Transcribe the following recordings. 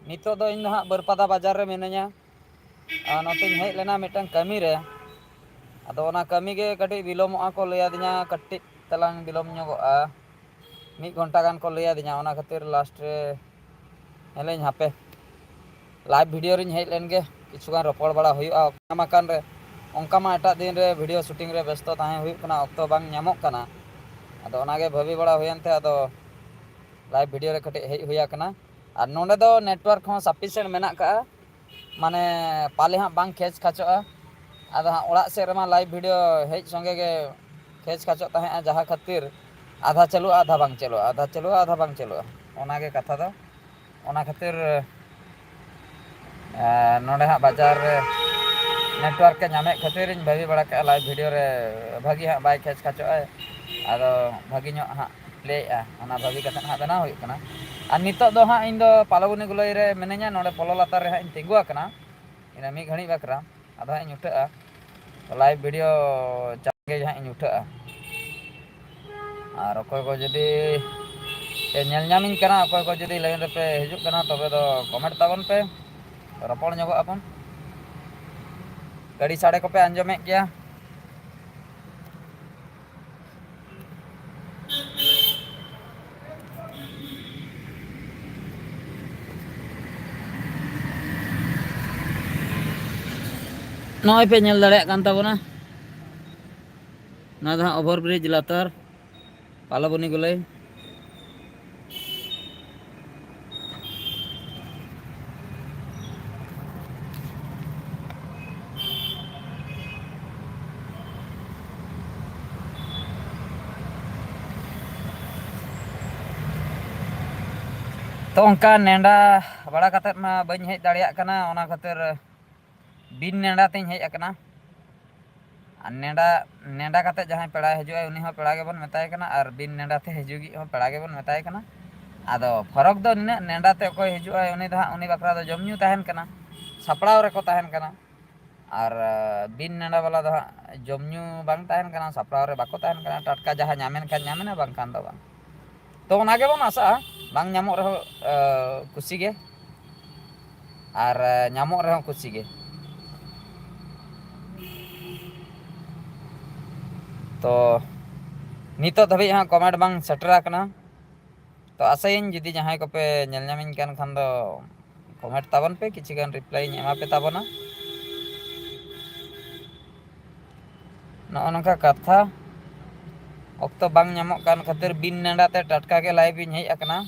Nito do ᱤᱧ ᱫᱚ ᱦᱟᱸᱜ ᱵᱟᱹᱨᱯᱟᱫᱟ ᱵᱟᱡᱟᱨ ᱨᱮ ᱢᱤᱱᱟᱹᱧᱟ ᱱᱚᱛᱮᱧ ᱦᱮᱡ ᱞᱮᱱᱟ ᱢᱤᱫᱴᱟᱝ ᱠᱟᱹᱢᱤ ᱨᱮ ᱟᱫᱚ ᱚᱱᱟ ᱠᱟᱹᱢᱤ ᱜᱮ ᱠᱟᱹᱴᱤᱡ ᱵᱤᱞᱚᱢᱚᱜᱼᱟ ᱠᱚ ᱞᱟᱹᱭ ᱟᱹᱫᱤᱧᱟ ᱠᱟᱹᱴᱤᱡ ᱛᱟᱞᱟᱝ ᱵᱤᱞᱚᱢ ᱧᱚᱜᱚᱜᱼᱟ 1 ᱜᱷᱚᱱᱴᱟ ᱜᱟᱱ ᱠᱚ ᱞᱟᱹᱭ ᱟᱹᱫᱤᱧᱟ ᱚᱱᱟ ᱠᱷᱟᱹᱛᱤᱨ ᱞᱟᱥᱴ ᱨᱮ ᱧᱮᱞᱟᱹᱧ ᱦᱟᱯᱮ ᱞᱟᱭᱤᱵᱷ ᱵᱷᱤᱰᱤᱭᱳ ᱨᱤᱧ ᱦᱮᱡ ᱞᱮᱱ ᱜᱮ ᱠᱤᱪᱷᱩᱜᱟᱱ ᱨᱚᱯᱚᱲ ᱵᱟᱲᱟ ᱦᱩᱭᱩᱜᱼᱟ ᱧᱟᱢ ᱟᱠᱟᱱ ᱨᱮ ᱚᱱᱠᱟ ᱢᱟ ᱮᱴᱟᱜ ᱫᱤᱱ ᱨᱮ ᱵᱷᱤᱰᱤᱭᱳ ᱥᱩᱴᱤᱝ ᱨᱮ ᱵᱮᱥᱛᱚ ᱛᱟᱦᱮᱸ ᱦᱩᱭᱩᱜ ᱠᱟᱱᱟ ᱚᱠᱛᱚ ᱵᱟᱝ ᱧᱟᱢᱚᱜ ᱠᱟᱱᱟ ᱟᱫᱚ ᱚᱱᱟᱜᱮ ᱵᱷᱟᱹᱵᱤ ᱵᱟᱲᱟ ᱦᱩᱭᱮᱱ ᱛᱮ ᱟᱫᱚ ᱞᱟᱭᱤᱵᱷ ᱵᱷᱤᱰᱤᱭᱳ ᱨᱮ ᱠᱟᱹᱴᱤᱡ ᱦᱮᱡ ᱦᱩᱭ ᱟᱠᱟᱱᱟ ᱟᱨ ᱱᱚᱰᱮ ᱫᱚ ᱱᱮᱴᱣᱟᱨᱠ ᱦᱚᱸ ᱥᱟᱯᱷᱤᱥᱤᱭᱮᱱᱴ ᱢᱮᱱᱟᱜ ᱟᱠᱟᱜᱼᱟ ᱢᱟᱱᱮ ᱯᱟᱞᱮ ᱦᱟᱸᱜ ᱵᱟᱝ ᱠᱷᱮᱪ ᱠᱷᱟᱪᱚᱜᱼᱟ ᱟᱫᱚ ᱦᱟᱸᱜ ᱚᱲᱟᱜ ᱥᱮᱫ ᱨᱮᱢᱟ ᱞᱟᱭᱤᱵᱷ ᱵᱷᱤᱰᱤᱭᱳ ᱦᱮᱡ ᱥᱚᱸᱜᱮ ᱜᱮ ᱠᱷᱮᱪ ᱠᱷᱟᱪᱚᱜ ᱛᱟᱦᱮᱸᱜᱼᱟ ᱡᱟᱦᱟᱸ ᱠᱷᱟᱹᱛᱤᱨ ᱟᱫᱷᱟ ᱪᱟᱹᱞᱩᱜᱼᱟ ᱟᱫᱷᱟ ᱵᱟᱝ ᱪᱟᱹᱞᱩᱜᱼᱟ ᱟᱫᱷᱟ ᱪᱟᱹᱞᱩᱜᱼᱟ ᱟᱫᱷᱟ ᱵᱟᱝ ᱪᱟᱹᱞᱩᱜᱼᱟ ᱚᱱᱟᱜᱮ ᱠᱟᱛᱷᱟ ᱫᱚ ᱚᱱᱟ ᱠᱷᱟᱹᱛᱤᱨ ᱱᱚᱰᱮ ᱦᱟᱸᱜ ᱵᱟᱡᱟᱨ ᱨᱮ ᱱᱮᱴᱣᱟᱨᱠ ᱮ ᱧᱟᱢᱮᱫ ᱠᱷᱟᱹᱛᱤᱨᱤᱧ ᱵᱷᱟᱹᱵᱤ ᱵᱟᱲᱟ ᱠᱮᱫᱼᱟ ᱞᱟᱭᱤᱵᱷ ᱵᱷᱤᱰᱤᱭᱳ ᱨᱮ ᱵᱷᱟᱹᱜᱤ ᱦᱟᱸᱜ ᱵᱟᱭ ᱠᱷᱮᱪ ᱠᱷᱟᱪᱚᱜᱼᱟ ᱟᱫᱚ ᱵᱷᱟᱹᱜᱤ ᱧᱚᱜ ᱦᱟᱸᱜ ᱯᱞᱮᱭᱮᱜᱼᱟ ᱚᱱᱟ ᱵᱷᱟᱹᱵᱤ ᱠᱟᱛᱮᱫ ᱦᱟᱸᱜ ᱵᱮᱱᱟᱣ ᱦᱩᱭᱩᱜ ᱠᱟᱱᱟ ᱟᱨ ᱱᱤᱛᱚᱜ ᱫᱚ ᱦᱟᱸᱜ ᱤᱧ ᱫᱚ ᱯᱟᱞᱚᱵᱚᱱᱤ ᱜᱩᱞᱟᱹᱭ ᱨᱮ ᱢᱤᱱᱟᱹᱧᱟ ᱱᱚᱰᱮ ᱯᱚᱞᱚ ᱞᱟᱛᱟᱨ ᱨᱮ ᱦᱟᱸᱜ ᱤᱧ ᱛᱤᱸᱜᱩ ᱟᱠᱟᱱᱟ ᱤᱱᱟᱹ ᱢᱤᱫ ᱜᱷᱟᱹᱲᱤᱡ ᱵᱟᱠᱷᱨᱟ ᱟᱫᱚ ᱦᱟᱸᱜ ᱤᱧ ᱩᱴᱷᱟᱹᱜᱼᱟ ᱞᱟᱭᱤᱵᱷ ᱵᱷᱤᱰᱤᱭᱳ ᱪᱟᱸᱫ ᱜᱮ ᱦᱟᱸᱜ ᱤᱧ ᱩᱴᱷᱟᱹᱜᱼᱟ ᱟᱨ ᱚᱠᱚᱭ ᱠᱚ ᱡᱩᱫᱤ ᱧᱮᱞ ᱧᱟᱢᱤᱧ ᱠᱟᱱᱟ ᱚᱠᱚᱭ ᱠᱚ ᱡᱩᱫᱤ ᱞᱟᱭᱤᱱ ᱨᱮᱯᱮ ᱦᱤᱡᱩᱜ ᱠᱟᱱᱟ ᱛᱚᱵᱮ ᱫᱚ ᱠᱚᱢᱮᱱᱴ ᱛᱟᱵᱚᱱ ᱯᱮ ᱨᱚᱯᱚᱲ ᱧᱚᱜᱚᱜ ᱟᱵᱚᱱ ᱜᱟᱹᱰᱤ ᱥᱟᱰᱮ ᱠᱚᱯᱮ ᱟᱸᱡᱚᱢᱮᱫ ᱜᱮᱭᱟ ᱱᱚᱜᱼᱚᱭ ᱯᱮ ᱧᱮᱞ ᱫᱟᱲᱮᱭᱟᱜ ᱠᱟᱱ ᱛᱟᱵᱚᱱᱟ ᱱᱚᱣᱟ ᱫᱚ ᱦᱟᱸᱜ ᱚᱵᱷᱟᱨ ᱵᱨᱤᱡᱽ ᱞᱟᱛᱟᱨ ᱯᱟᱞᱚᱵᱚᱱᱤ ᱜᱩᱞᱟᱹᱭ ᱛᱚ ᱚᱱᱠᱟ ᱱᱮᱰᱟ ᱵᱟᱲᱟ ᱠᱟᱛᱮᱫ ᱢᱟ ᱵᱟᱹᱧ ᱦᱮᱡ ᱫᱟᱲᱮᱭᱟᱜ ᱠᱟᱱᱟ ᱚᱱᱟ ᱠᱷᱟᱹᱛᱤᱨ ᱵᱤᱱ ᱱᱮᱰᱟ ᱛᱤᱧ ᱦᱮᱡ ᱟᱠᱟᱱᱟ ᱟᱨ ᱱᱮᱰᱟ ᱠᱟᱛᱮᱫ ᱡᱟᱦᱟᱸᱭ ᱯᱮᱲᱟᱭ ᱦᱤᱡᱩᱜᱼᱟ ᱩᱱᱤ ᱦᱚᱸ ᱯᱮᱲᱟ ᱜᱮᱵᱚᱱ ᱢᱮᱛᱟᱭ ᱠᱟᱱᱟ ᱟᱨ ᱵᱤᱱ ᱱᱮᱰᱟ ᱛᱮ ᱦᱤᱡᱩᱜᱤᱡ ᱦᱚᱸ ᱯᱮᱲᱟ ᱜᱮᱵᱚᱱ ᱢᱮᱛᱟᱭ ᱠᱟᱱᱟ ᱟᱫᱚ ᱯᱷᱟᱨᱟᱠ ᱫᱚ ᱱᱤᱱᱟᱹᱜ ᱱᱮᱰᱟ ᱛᱮ ᱚᱠᱚᱭ ᱦᱤᱡᱩᱜᱼᱟ ᱩᱱᱤ ᱫᱚ ᱦᱟᱸᱜ ᱩᱱᱤ ᱵᱟᱠᱷᱨᱟ ᱫᱚ ᱡᱚᱢ ᱧᱩ ᱛᱟᱦᱮᱱ ᱠᱟᱱᱟ ᱥᱟᱯᱲᱟᱣ ᱨᱮᱠᱚ ᱛᱟᱦᱮᱱ ᱠᱟᱱᱟ ᱟᱨ ᱵᱤᱱ ᱱᱮᱰᱟ ᱵᱟᱞᱟ ᱫᱚ ᱦᱟᱸᱜ ᱡᱚᱢ ᱧᱩ ᱵᱟᱝ ᱛᱟᱦᱮᱱ ᱠᱟᱱᱟ ᱥᱟᱯᱲᱟᱣ ᱨᱮ ᱵᱟᱠᱚ ᱛᱟᱦᱮᱱ ᱠᱟᱱᱟ ᱴᱟᱴᱠᱟ ᱡᱟᱦᱟᱸ ᱧᱟᱢᱮᱱ ᱠᱷᱟᱱ ᱧᱟᱢᱮᱱᱟ ᱵᱟᱝᱠᱷᱟᱱ ᱫᱚ ᱵᱟᱝ ᱛᱚ ᱚᱱᱟ ᱜᱮᱵᱚᱱ ᱟᱥᱟᱜᱼᱟ ᱵᱟᱝ ᱧᱟᱢᱚᱜ ᱨᱮᱦᱚᱸ ᱠᱩᱥᱤ ᱜᱮ ᱟᱨ ᱧᱟᱢᱚᱜ ᱨᱮᱦᱚᱸ ᱠᱩᱥᱤ ᱜᱮ ᱛᱚ ᱱᱤᱛᱚᱜ ᱫᱷᱟᱹᱵᱤᱡ ᱦᱟᱸᱜ ᱠᱚᱢᱮᱱᱴ ᱵᱟᱝ ᱥᱮᱴᱮᱨ ᱟᱠᱟᱱᱟ ᱛᱚ ᱟᱥᱟᱭᱟᱹᱧ ᱡᱩᱫᱤ ᱡᱟᱦᱟᱸᱭ ᱠᱚᱯᱮ ᱧᱮᱞ ᱧᱟᱢᱤᱧ ᱠᱟᱱ ᱠᱷᱟᱱ ᱫᱚ ᱠᱚᱢᱮᱱᱴ ᱛᱟᱵᱚᱱ ᱯᱮ ᱠᱤᱪᱷᱩ ᱜᱟᱱ ᱨᱤᱯᱞᱟᱭᱤᱧ ᱮᱢᱟ ᱯᱮ ᱛᱟᱵᱚᱱᱟ ᱱᱚᱜᱼᱚ ᱱᱚᱝᱠᱟ ᱠᱟᱛᱷᱟ ᱚᱠᱛᱚ ᱵᱟᱝ ᱧᱟᱢᱚᱜ ᱠᱟᱱ ᱠᱷᱟᱹᱛᱤᱨ ᱵᱤᱱ ᱱᱮᱰᱟ ᱛᱮ ᱴᱟᱴᱠᱟ ᱜᱮ ᱞᱟᱭᱤᱵᱷ ᱤᱧ ᱦᱮᱡ ᱟᱠᱟᱱᱟ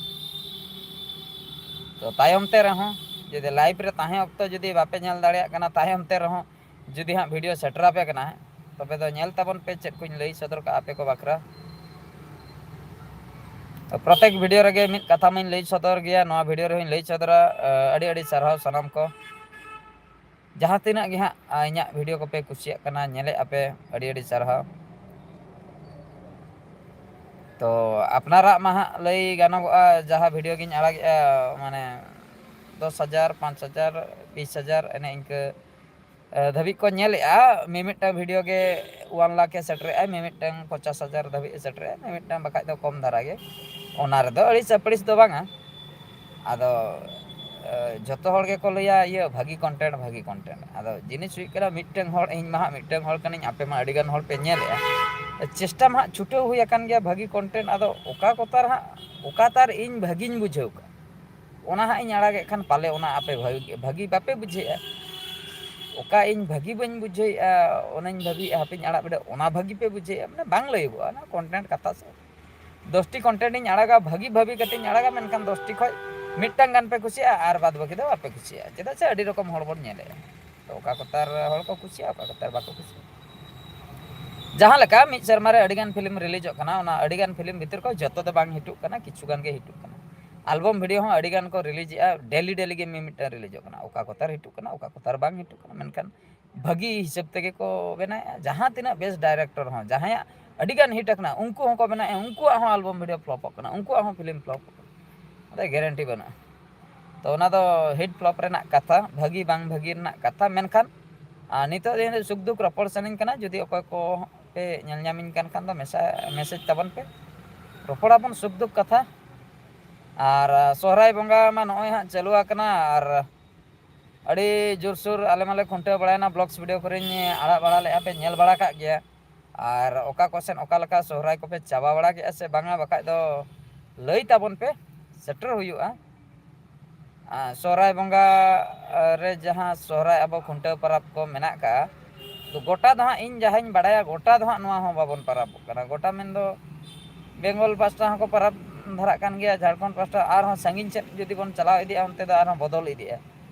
ᱛᱚ ᱛᱟᱭᱚᱢ ᱛᱮ ᱨᱮᱦᱚᱸ ᱡᱩᱫᱤ ᱞᱟᱭᱤᱵᱷ ᱨᱮ ᱛᱟᱦᱮᱸ ᱚᱠᱛᱚ ᱡᱩᱫᱤ ᱵᱟᱯᱮ ᱧᱮᱞ ᱫᱟᱲᱮᱭᱟᱜ ᱠᱟᱱᱟ ᱛᱟᱭᱚᱢ te ᱨᱮᱦᱚᱸ ᱡᱩᱫᱤ ᱦᱟᱸᱜ ᱵᱷᱤᱰᱤᱭᱳ ᱥᱮᱴᱮᱨ ᱟᱯᱮ ᱠᱟᱱᱟ ᱛᱚᱵᱮ ᱫᱚ ᱧᱮᱞ ᱛᱟᱵᱚᱱ ᱯᱮ ᱪᱮᱫ ᱠᱚᱧ ᱞᱟᱹᱭ ᱥᱚᱫᱚᱨ ᱠᱟᱜᱼᱟ ᱟᱯᱮ ᱠᱚ ᱵᱟᱠᱷᱨᱟ ᱯᱨᱚᱛᱮᱠ ᱵᱷᱤᱰᱤᱭᱳ ᱨᱮᱜᱮ ᱢᱤᱫ ᱠᱟᱛᱷᱟ ᱢᱟᱧ ᱞᱟᱹᱭ ᱥᱚᱫᱚᱨ ᱜᱮᱭᱟ ᱱᱚᱣᱟ ᱵᱷᱤᱰᱤᱭᱳ ᱨᱮᱦᱚᱸᱧ ᱞᱟᱹᱭ ᱥᱚᱫᱚᱨᱟ ᱟᱹᱰᱤ ᱟᱹᱰᱤ ᱥᱟᱨᱦᱟᱣ ᱥᱟᱱᱟᱢ ᱠᱚ ᱡᱟᱦᱟᱸ ᱛᱤᱱᱟᱹᱜ ᱜᱮ ᱦᱟᱸᱜ ᱤᱧᱟᱹᱜ ᱵᱷᱤᱰᱤᱭᱳ ᱠᱚᱯᱮ ᱠᱩᱥᱤᱭᱟᱜ ᱠᱟᱱᱟ ᱧᱮᱞᱮᱫ ᱟᱯᱮ ᱟᱹᱰᱤ ᱟᱹᱰᱤ ᱥᱟᱨᱦᱟᱣ ᱛᱚ ᱟᱯᱱᱟᱨᱟᱜ ᱢᱟ ᱦᱟᱸᱜ ᱞᱟᱹᱭ ᱜᱟᱱᱚᱜᱚᱜᱼᱟ ᱡᱟᱦᱟᱸ ᱵᱷᱤᱰᱤᱭᱳ ᱜᱤᱧ ᱟᱲᱟᱜᱮᱜᱼᱟ ᱢᱟᱱᱮ 10,000 5,000 20,000 ᱮᱱᱮ ᱤᱱᱠᱟᱹ ᱫᱷᱟᱹᱵᱤᱡ ᱠᱚ ᱧᱮᱞᱮᱜᱼᱟ ᱢᱤᱢᱤᱫᱴᱟᱝ ᱵᱷᱤᱰᱤᱭᱳ ᱜᱮ 1 ᱞᱟᱠᱷ ᱮ ᱥᱮᱴᱮᱨᱮᱜᱼᱟ ᱢᱤᱢᱤᱫᱴᱟᱝ 50,000 ᱫᱷᱟᱹᱵᱤᱡ ᱮ ᱥᱮᱴᱮᱨᱮᱜᱼᱟ ᱢᱤᱢᱤᱫᱴᱟᱝ ᱵᱟᱠᱷᱟᱡ ᱫᱚ ᱠᱚᱢ ᱫᱷᱟᱨᱟ ᱜᱮ ᱚᱱᱟ ᱨᱮᱫᱚ ᱟᱹᱲᱤᱥ ᱟᱹᱯᱲᱤᱥ ᱫᱚ ᱵᱟᱝᱟ ᱟᱫᱚ ᱡᱚᱛᱚ ᱦᱚᱲ ᱜᱮᱠᱚ ᱞᱟᱹᱭᱟ ᱤᱭᱟᱹ ᱵᱷᱟᱹᱜᱤ ᱠᱚᱱᱴᱮᱱᱴ ᱟᱫᱚ ᱡᱤᱱᱤᱥ ᱦᱩᱭᱩᱜ ᱠᱟᱱᱟ ᱢᱤᱫᱴᱟᱝ ᱦᱚᱲ ᱤᱧ ᱢᱟ ᱦᱟᱸᱜ ᱢᱤᱫᱴᱟᱝ ᱦᱚᱲ ᱠᱟᱹᱱᱟᱹᱧ ᱟᱯᱮ ᱢᱟ ᱟᱹᱰᱤᱜᱟᱱ ᱦᱚᱲ ᱯᱮ ᱧᱮᱞᱮᱜᱼᱟ ᱪᱮᱥᱴᱟ ᱢᱟ ᱦᱟᱸᱜ ᱪᱷᱩᱴᱟᱹᱣ ᱦᱩᱭ ᱟᱠᱟᱱ ᱜᱮᱭᱟ ᱵᱷᱟᱹᱜᱤ ᱠᱚᱱᱴᱮᱱᱴ ᱟᱫᱚ ᱚᱠᱟ ᱠᱚᱛᱟᱨ ᱦᱟᱸᱜ ᱚᱠᱟᱛᱟᱨ ᱤᱧ ᱵᱷᱟᱹᱜᱤᱧ ᱵᱩᱡᱷᱟᱹᱣ ᱠᱟᱜᱼᱟ ᱚᱱᱟ ᱦᱟᱸᱜ ᱤᱧ ᱟᱲᱟᱜᱮᱫ ᱠᱷᱟᱱ ᱯᱟᱞᱮ ᱚᱱᱟ ᱟᱯᱮ ᱵᱷᱟᱹᱜᱤ ᱵᱟᱯᱮ ᱵᱩᱡᱷᱟᱹᱣᱮᱫᱼᱟ ᱚᱠᱟ ᱤᱧ ᱵᱷᱟᱹᱜᱤ ᱵᱟᱹᱧ ᱵᱩᱡᱷᱟᱹᱣᱮᱫᱼᱟ ᱚᱱᱟᱧ ᱵᱷᱟᱹᱵᱤᱭᱮᱫᱼᱟ ᱦᱟᱯᱮᱧ ᱟᱲᱟᱜ ᱵᱤᱰᱟᱹᱜ ᱚᱱᱟ ᱵᱷᱟᱹᱜᱤ ᱯᱮ ᱵᱩᱡᱷᱟᱹᱣᱮᱫᱼᱟ ᱢᱟᱱᱮ ᱵᱟᱝ ᱞᱟᱹᱭᱟᱹᱜᱚᱜᱼᱟ ᱚᱱᱟ ᱠᱚᱱᱴᱮᱱᱴ ᱠᱟᱛᱷᱟ ᱥᱮ 10ᱴᱤ ᱠᱚᱱᱴᱮᱱᱴ ᱤᱧ ᱟᱲᱟᱜᱟ ᱵᱷᱟᱹᱜᱤ ᱠᱟᱛᱮᱧ ᱟᱲᱟᱜᱟ ᱢᱮᱱᱠᱷᱟᱱ 10ᱴᱤ ᱠᱷᱚᱡ ᱢᱤᱫᱴᱟᱝ ᱜᱟᱱ ᱯᱮ ᱠᱩᱥᱤᱭᱟᱜᱼᱟ ᱟᱨ ᱵᱟᱫ ᱵᱟᱹᱠᱤ ᱫᱚ ᱵᱟᱯᱮ ᱠᱩᱥᱤᱭᱟᱜᱼᱟ ᱪᱮᱫᱟᱜ ᱥᱮ ᱟᱹᱰᱤ ᱨᱚᱠᱚᱢ ᱦᱚᱲ ᱵᱚᱱ ᱧᱮᱞᱮᱜᱼᱟ ᱛᱚ ᱚᱠᱟ ᱠᱚᱛᱟᱨ ᱦᱚᱲ ᱠᱚ ᱠᱩᱥᱤᱭᱟᱜᱼᱟ ᱚᱠᱟ ᱠᱚᱛᱟᱨ ᱵᱟᱠᱚ ᱠᱩᱥᱤᱭᱟᱜᱼᱟ ᱡᱟᱦᱟᱸ ᱞᱮᱠᱟ ᱢᱤᱫ ᱥᱮᱨᱢᱟ ᱨᱮ ᱟᱹᱰᱤᱜᱟᱱ ᱯᱷᱤᱞᱤᱢ ᱨᱤᱞᱤᱡᱚᱜ ᱠᱟᱱᱟ ᱚᱱᱟ ᱟᱹᱰᱤᱜᱟᱱ ᱯᱷᱤᱞᱤᱢ ᱵᱷᱤᱛᱤᱨ ᱠᱷᱚᱡ ᱡᱚᱛᱚ ᱫᱚ ᱵᱟᱝ ᱦᱤᱴᱚᱜ ᱠᱟᱱᱟ ᱠᱤᱪᱷᱩ ᱜᱟᱱ ᱜᱮ ᱦᱤᱴᱚᱜ ᱠᱟᱱᱟ ᱮᱞᱵᱟᱢ ᱵᱷᱤᱰᱤᱭᱳ ᱦᱚᱸ ᱟᱹᱰᱤ ᱜᱟᱱ ᱠᱚ ᱨᱤᱞᱤᱡᱮᱜᱼᱟ ᱰᱮᱞᱤ ᱜᱮ ᱢᱤᱫᱴᱟᱝ ᱨᱤᱞᱤᱡᱚᱜ ᱠᱟᱱᱟ ᱚᱠᱟ ᱠᱚᱛᱟᱨ ᱦᱤᱴᱚᱜ ᱠᱟᱱᱟ ᱚᱠᱟ ᱠᱚᱛᱟᱨ ᱵᱟᱝ ᱦᱤᱴᱚᱜ ᱠᱟᱱᱟ ᱢᱮᱱᱠᱷᱟᱱ ᱵᱷᱟᱹᱜᱤ ᱦᱤᱥᱟᱹᱵ ᱛᱮᱜᱮ ᱠᱚ ᱵᱮᱱᱟᱣᱮᱫᱼᱟ ᱡᱟᱦᱟᱸ ᱛᱤᱱᱟᱹᱜ ᱵᱮᱥ ᱰᱟᱭᱨᱮᱠᱴᱚᱨ ᱦᱚᱸ ᱡᱟᱦᱟᱸᱭᱟᱜ ᱟᱹᱰᱤᱜᱟᱱ ᱦᱤᱴ ᱟᱠᱟᱱᱟ ᱩᱱᱠᱩ ᱦᱚᱸᱠᱚ ᱵᱮᱱᱟᱣᱮᱫᱼᱟ ᱩᱱᱠᱩᱣᱟᱜ ᱦᱚᱸ ᱮᱞᱵᱟᱢ ᱵᱷᱤᱰᱤᱭᱳ ᱯᱷᱞᱚᱯᱚᱜ ᱠᱟᱱᱟ ᱩᱱᱠᱩᱣᱟᱜ ᱦᱚᱸ ᱯᱷᱤᱞᱤᱢ ᱯᱷᱞᱚᱯᱚᱜ ᱠᱟᱱᱟ ᱜᱮᱨᱮᱱᱴᱤ ᱵᱟᱹᱱᱩᱜᱼᱟ ᱛᱚ ᱚᱱᱟ ᱫᱚ ᱦᱤᱴ ᱯᱷᱞᱚᱯ ᱨᱮᱱᱟᱜ ᱠᱟᱛᱷᱟ ᱵᱷᱟᱹᱜᱤ ᱵᱟᱝ ᱵᱷᱟᱹᱜᱤ ᱨᱮᱱᱟᱜ ᱠᱟᱛᱷᱟ ᱢᱮᱱᱠᱷᱟᱱ ᱱᱤᱛᱚᱜ ᱫᱤᱱ ᱥᱩᱠᱼᱫᱩᱠ ᱨᱚᱯᱚᱲ ᱥᱟᱱᱟᱧ ᱠᱟᱱᱟ ᱡᱩᱫᱤ ᱚᱠᱚᱭ ᱠᱚ ᱯᱮ ᱧᱮᱞ ᱧᱟᱢᱤᱧ ᱠᱟᱱ ᱠᱷᱟᱱ ᱫᱚ ᱢᱮᱥᱮᱡᱽ ᱛᱟᱵᱚᱱ ᱯᱮ ᱨᱚᱯᱚᱲᱟᱵᱚᱱ ᱥᱩᱠᱼᱫᱩᱠ ᱠᱟᱛᱷᱟ ᱟᱨ ᱥᱚᱦᱨᱟᱭ ᱵᱚᱸᱜᱟ ᱢᱟ ᱱᱚᱜᱼᱚᱭ ᱦᱟᱸᱜ ᱪᱟᱹᱞᱩ ᱟᱠᱟᱱᱟ ᱟᱨ ᱟᱹᱰᱤ ᱡᱳᱨᱥᱳᱨ ᱟᱞᱮ ᱢᱟᱞᱮ ᱠᱷᱩᱱᱴᱟᱹᱣ ᱵᱟᱲᱟᱭᱮᱱᱟ ᱵᱞᱚᱜᱥ ᱵᱷᱤᱰᱤᱭᱳ ᱠᱚᱨᱮᱧ ᱟᱲᱟᱜ ᱵᱟᱲᱟ ᱞᱮᱫᱼᱟ ᱯᱮ ᱧᱮᱞ ᱵᱟᱲᱟ ᱠᱟᱜ ᱜᱮᱭᱟ ᱟᱨ ᱚᱠᱟ ᱠᱚᱥᱮᱫ ᱚᱠᱟ ᱞᱮᱠᱟ ᱥᱚᱦᱨᱟᱭ ᱠᱚᱯᱮ ᱪᱟᱵᱟ ᱵᱟᱲᱟ ᱠᱮᱜᱼᱟ ᱥᱮ ᱵᱟᱝᱟ ᱵᱟᱠᱷᱟᱡ ᱫᱚ ᱞᱟᱹᱭ ᱛᱟᱵᱚᱱ ᱯᱮ ᱥᱮᱴᱮᱨ ᱦᱩᱭᱩᱜᱼᱟ ᱥᱚᱦᱨᱟᱭ ᱵᱚᱸᱜᱟ ᱨᱮ ᱡᱟᱦᱟᱸ ᱥᱚᱦᱨᱟᱭ ᱟᱵᱚ ᱠᱷᱩᱱᱴᱟᱹᱣ ᱯᱚᱨᱚᱵᱽ ᱠᱚ ᱢᱮᱱᱟᱜ ᱠᱟᱜᱼᱟ ᱜᱚᱴᱟ ᱫᱚ ᱦᱟᱸᱜ ᱤᱧ ᱡᱟᱦᱟᱸᱧ ᱵᱟᱲᱟᱭᱟ ᱜᱚᱴᱟ ᱫᱚ ᱦᱟᱸᱜ ᱱᱚᱣᱟ ᱦᱚᱸ ᱵᱟᱵᱚᱱ ᱯᱟᱨᱟᱵᱚᱜ ᱠᱟᱱᱟ ᱜᱚᱴᱟ ᱢᱮᱱᱫᱚ ᱵᱮᱝᱜᱚᱞ ᱯᱟᱥᱴᱟ ᱦᱚᱸᱠᱚ ᱯᱟᱨᱟᱵᱽ ᱫᱷᱟᱨᱟᱜ ᱠᱟᱱ ᱜᱮᱭᱟ ᱡᱷᱟᱲᱠᱷᱚᱸᱰ ᱯᱟᱥᱴᱟ ᱟᱨᱦᱚᱸ ᱥᱟᱺᱜᱤᱧ ᱥᱮᱫ ᱡᱩᱫᱤ ᱵᱚᱱ ᱪᱟᱞᱟᱣ ᱤᱫᱤᱜᱼᱟ ᱚᱱᱛᱮ ᱫᱚ ᱟᱨᱦᱚᱸ ᱵᱚᱫᱚᱞ ᱤᱫᱤᱜᱼᱟ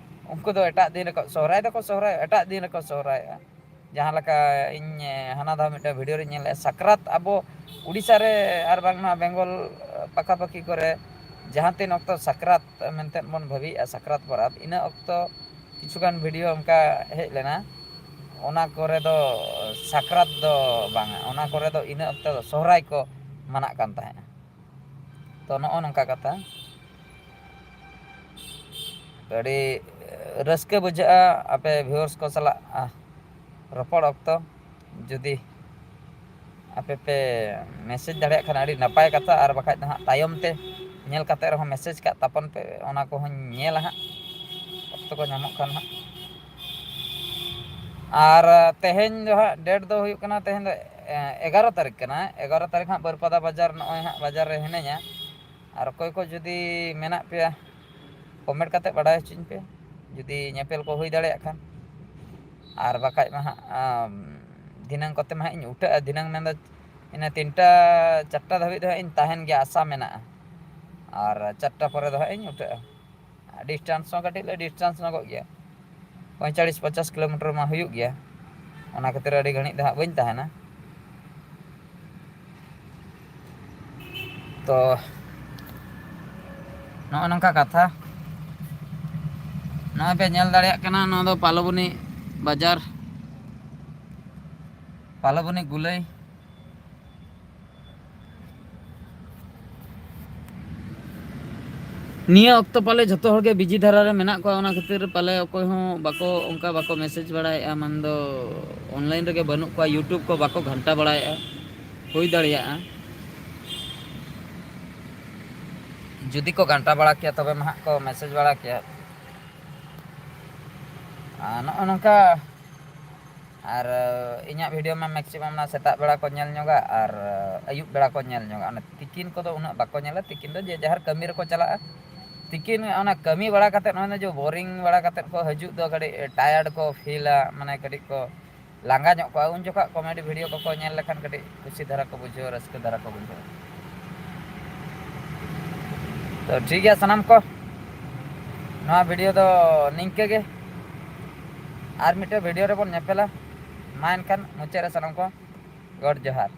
ᱩᱱᱠᱩ ᱫᱚ ᱮᱴᱟᱜ ᱫᱤᱱ ᱨᱮᱠᱚ ᱥᱚᱦᱨᱟᱭ ᱫᱚᱠᱚ ᱥᱚᱦᱨᱟᱭ ᱮᱴᱟᱜ ᱫᱤᱱ ᱨᱮᱠᱚ ᱥᱚᱦᱨᱟᱭᱚᱜᱼᱟ ᱡᱟᱦᱟᱸ ᱞᱮᱠᱟ ᱤᱧ ᱦᱟᱱᱟ ᱫᱷᱟᱣ ᱢᱤᱫᱴᱮᱱ ᱵᱷᱤᱰᱤᱭᱳ ᱨᱤᱧ ᱧᱮᱞ ᱞᱮᱫᱼᱟ ᱥᱟᱠᱨᱟᱛ ᱟᱵᱚ ᱩᱲᱤᱥᱥᱟ ᱨᱮ ᱟᱨ ᱵᱟᱝᱢᱟ ᱵᱮᱝᱜᱚᱞ ᱯᱟᱠᱟᱯᱟᱠᱤ ᱠᱚᱨᱮ ᱡᱟᱦᱟᱸ ᱛᱤᱱ ᱚᱠᱛᱚ ᱥᱟᱠᱨᱟᱛ ᱢᱮᱱᱛᱮ ᱵᱚᱱ ᱵᱷᱟᱹᱵᱤᱭᱮᱜᱼᱟ ᱥᱟᱠᱨᱟᱛ ᱯᱚᱨᱚᱵᱽ ᱤᱱᱟᱹ ᱚᱠᱛᱚ ᱠᱤᱪᱷᱩᱜᱟᱱ ᱵᱷᱤᱰᱤᱭᱳ ᱚᱱᱠᱟ ᱦᱮᱡ ᱞᱮᱱᱟ ᱚᱱᱟ ᱠᱚᱨᱮ ᱫᱚ ᱥᱟᱠᱨᱟᱛ ᱫᱚ ᱵᱟᱝᱟ ᱚᱱᱟ ᱠᱚᱨᱮ ᱫᱚ ᱤᱱᱟᱹ ᱚᱠᱛᱚ ᱫᱚ ᱥᱚᱦᱨᱟᱭ ᱠᱚ ᱢᱟᱱᱟᱜ ᱠᱟᱱ ᱛᱟᱦᱮᱸᱫᱼᱟ ᱛᱚ ᱱᱚᱜᱼᱚ ᱱᱚᱝᱠᱟ ᱠᱟᱛᱷᱟ ᱟᱹᱰᱤ ᱨᱟᱹᱥᱠᱟᱹ ᱵᱩᱡᱷᱟᱹᱜᱼᱟ ᱟᱯᱮ ᱵᱷᱤᱭᱩᱣᱟᱨᱥ ᱠᱚ ᱥᱟᱞᱟᱜ ᱨᱚᱯᱚᱲ ᱚᱠᱛᱚ ᱡᱩᱫᱤ ᱟᱯᱮ ᱯᱮ ᱢᱮᱥᱮᱡᱽ ᱫᱟᱲᱮᱭᱟᱜ ᱠᱷᱟᱱ ᱟᱹᱰᱤ ᱱᱟᱯᱟᱭ ᱠᱟᱛᱷᱟ ᱟᱨ ᱵᱟᱠᱷᱟᱡ ᱫᱚ ᱦᱟᱸᱜ ᱛᱟᱭᱚᱢ ᱛᱮ ᱧᱮᱞ ᱠᱟᱛᱮᱫ ᱨᱮᱦᱚᱸ ᱢᱮᱥᱮᱡᱽ ᱠᱟᱜ ᱛᱟᱵᱚᱱ ᱯᱮ ᱚᱱᱟ ᱠᱚᱦᱚᱸᱧ ᱧᱮᱞᱟ ᱦᱟᱸᱜ ᱚᱠᱛᱚ ᱠᱚ ᱧᱟᱢᱚᱜ ᱠᱷᱟᱱ ᱦᱟᱸᱜ ᱟᱨ ᱛᱮᱦᱮᱧ ᱫᱚ ᱦᱟᱸᱜ ᱰᱮᱴ ᱫᱚ ᱦᱩᱭᱩᱜ ᱠᱟᱱᱟ ᱛᱮᱦᱮᱧ ᱫᱚ 11 ᱛᱟᱹᱨᱤᱠᱷ ᱠᱟᱱᱟ 11 ᱛᱟᱹᱨᱤᱠᱷ ᱦᱟᱸᱜ ᱵᱟᱹᱨᱯᱟᱫᱟ ᱵᱟᱡᱟᱨ ᱱᱚᱜᱼᱚᱭ ᱦᱟᱸᱜ ᱵᱟᱡᱟᱨ ᱨᱮ ᱦᱤᱱᱟᱹᱧᱟ ᱟᱨ ᱚᱠᱚᱭ ᱠᱚ ᱡᱩᱫᱤ ᱢᱮᱱᱟᱜ ᱯᱮᱭᱟ ᱠᱚᱢᱮᱱᱴ ᱠᱟᱛᱮᱫ ᱵᱟᱰᱟᱭ ᱦᱚᱪᱚᱧ ᱯᱮ ᱡᱩᱫᱤ ᱧᱮᱯᱮᱞ ᱠᱚ ᱦᱩᱭ ᱫᱟᱲᱮᱭᱟᱜ ᱠᱷᱟᱱ ᱟᱨ ᱵᱟᱠᱷᱟᱡ ᱢᱟ ᱦᱟᱸᱜ ᱫᱷᱤᱱᱟᱹᱝ ᱠᱚᱛᱮ ᱢᱟ ᱦᱟᱸᱜ ᱤᱧ ᱩᱴᱷᱟᱹᱜᱼᱟ ᱫᱷᱤᱱᱟᱹᱝ ᱢᱮᱱᱫᱚ ᱤᱱᱟᱹ 3ᱴᱟ 4ᱴᱟ ᱫᱷᱟᱹᱵᱤᱡ ᱫᱚ ᱦᱟᱸᱜ ᱤᱧ ᱛᱟᱦᱮᱱ ᱜᱮᱭᱟ ᱟᱥᱟ ᱢᱮᱱᱟᱜᱼᱟ ᱟᱨ 4ᱴᱟ ᱯᱚᱨᱮ ᱫᱚ ᱦᱟᱸᱜ ᱤᱧ ᱩᱴᱷᱟᱹᱜᱼᱟ ᱰᱤᱥᱴᱮᱱᱥ ᱦᱚᱸ ᱠᱟᱹᱴᱤᱡ ᱞᱮ ᱰᱤᱥᱴᱮᱱᱥ ᱧᱚᱜᱚᱜ ᱜᱮᱭᱟ 45-50 ᱠᱤᱞᱳᱢᱤᱴᱟᱨ ᱢᱟ ᱦᱩᱭᱩᱜ ᱜᱮᱭᱟ ᱚᱱᱟ ᱠᱷᱟᱹᱛᱤᱨ ᱟᱹᱰᱤ ᱜᱷᱟᱹᱲᱤᱡ ᱫᱚ ᱦᱟᱸᱜ ᱵᱟᱹᱧ ᱛᱟᱦᱮᱱᱟ ᱛᱚ ᱱᱚᱜᱼᱚ ᱱᱚᱝᱠᱟ ᱠᱟᱛᱷᱟ ᱱᱚᱜᱼᱚᱭ ᱯᱮ ᱧᱮᱞ ᱫᱟᱲᱮᱭᱟᱜ ᱠᱟᱱᱟ ᱱᱚᱣᱟ ᱫᱚ ᱯᱟᱞᱚᱵᱚᱱᱤ ᱵᱟᱡᱟᱨ ᱯᱟᱞᱚᱵᱚᱱᱤ ᱜᱩᱞᱟᱹᱭ ᱱᱤᱭᱟᱹ ᱚᱠᱛᱚ ᱯᱟᱞᱮ ᱡᱷᱚᱛᱚ ᱦᱚᱲᱜᱮ ᱵᱤᱡᱤ ᱫᱷᱟᱨᱟ ᱨᱮ ᱢᱮᱱᱟᱜ ᱠᱚᱣᱟ ᱚᱱᱟ ᱠᱷᱟᱹᱛᱤᱨ ᱯᱟᱞᱮ ᱚᱠᱚᱭ ᱦᱚᱸ ᱚᱱᱠᱟ ᱵᱟᱠᱚ ᱢᱮᱥᱮᱡᱽ ᱵᱟᱲᱟᱭᱮᱫᱼᱟ ᱢᱮᱱᱫᱚ ᱚᱱᱞᱟᱭᱤᱱ ᱨᱮᱜᱮ ᱵᱟᱹᱱᱩᱜ ᱠᱚᱣᱟ ᱤᱭᱩᱴᱩᱵᱽ ᱠᱚ ᱵᱟᱠᱚ ᱜᱷᱟᱱᱴᱟ ᱵᱟᱲᱟᱭᱮᱫᱼᱟ ᱦᱩᱭ ᱫᱟᱲᱮᱭᱟᱜᱼᱟ ᱡᱩᱫᱤ ᱠᱚ ᱜᱷᱟᱱᱴᱟ ᱵᱟᱲᱟ ᱠᱮᱭᱟ ᱛᱚᱵᱮ ᱢᱟ ᱦᱟᱸᱜ ᱠᱚ ᱢᱮᱥᱮᱡᱽ ᱵᱟᱲᱟ ᱠᱮᱭᱟ ᱱᱚᱜᱼᱚ ᱱᱚᱝᱠᱟ ᱟᱨ ᱤᱧᱟᱹᱜ ᱵᱷᱤᱰᱤᱭᱳ ᱢᱟ ᱢᱮᱠᱥᱤᱢᱟᱢ ᱚᱱᱟ ᱥᱮᱛᱟᱜ ᱵᱮᱲᱟ ᱠᱚ ᱧᱮᱞ ᱧᱚᱜᱟ ᱟᱨ ᱟᱹᱭᱩᱵ ᱵᱮᱲᱟ ᱠᱚ ᱧᱮᱞ ᱧᱚᱜᱟ ᱚᱱᱟ ᱛᱤᱠᱤᱱ ᱠᱚᱫᱚ ᱩᱱᱟᱹᱜ ᱵᱟᱠᱚ ᱧᱮᱞᱟ ᱛᱤᱠᱤᱱ ᱫᱚ ᱡᱮ ᱡᱟᱦᱟᱨ ᱠᱟᱹᱢᱤ ᱨᱮᱠᱚ ᱪᱟᱞᱟᱜᱼᱟ ᱛᱤᱠᱤᱱ ᱚᱱᱟ ᱠᱟᱹᱢᱤ ᱵᱟᱲᱟ ᱠᱟᱛᱮᱫ ᱱᱚᱜᱼᱚᱭ ᱡᱮ ᱵᱳᱨᱤᱝ ᱵᱟᱲᱟ ᱠᱟᱛᱮᱫ ᱠᱚ ᱦᱤᱡᱩᱜ ᱫᱚ ᱠᱟᱹᱴᱤᱡ ᱴᱟᱭᱟᱨᱰ ᱠᱚ ᱯᱷᱤᱞᱟ ᱢᱟᱱᱮ ᱠᱟᱹᱴᱤᱡ ᱠᱚ ᱞᱟᱸᱜᱟ ᱧᱚᱜ ᱠᱚᱣᱟ ᱩᱱ ᱡᱚᱠᱷᱚᱱ ᱠᱚᱢᱮᱰᱤ ᱵᱷᱤᱰᱤᱭᱳ ᱠᱚᱠᱚ ᱧᱮᱞ ᱞᱮᱠᱷᱟᱱ ᱠᱟᱹᱴᱤᱡ ᱠᱩᱥᱤ ᱫᱷᱟᱨᱟ ᱠᱚ ᱵᱩᱡᱷᱟᱹᱣᱟ ᱨᱟᱹᱥᱠᱟᱹ ᱫᱷᱟᱨᱟ ᱠᱚ ᱵᱩᱡᱷᱟᱹᱣᱟ ᱛᱚ ᱴᱷᱤᱠ ᱜᱮᱭᱟ ᱥᱟᱱᱟᱢ ᱠᱚ ᱱᱚᱣᱟ ᱵᱷᱤᱰᱤᱭᱳ ᱫᱚ ᱱᱤᱝᱠᱟᱹ ᱜᱮ ᱟᱨ ᱢᱤᱫᱴᱮᱱ ᱵᱷᱤᱰᱤᱭᱳ ᱨᱮᱵᱚᱱ ᱧᱮᱯᱮᱞᱟ ᱢᱟ ᱮᱱᱠᱷᱟᱱ ᱢᱩᱪᱟᱹᱫ ᱨᱮ ᱥᱟᱱᱟᱢ ᱠᱚ ᱜᱚᱰ ᱡᱚᱦᱟᱨ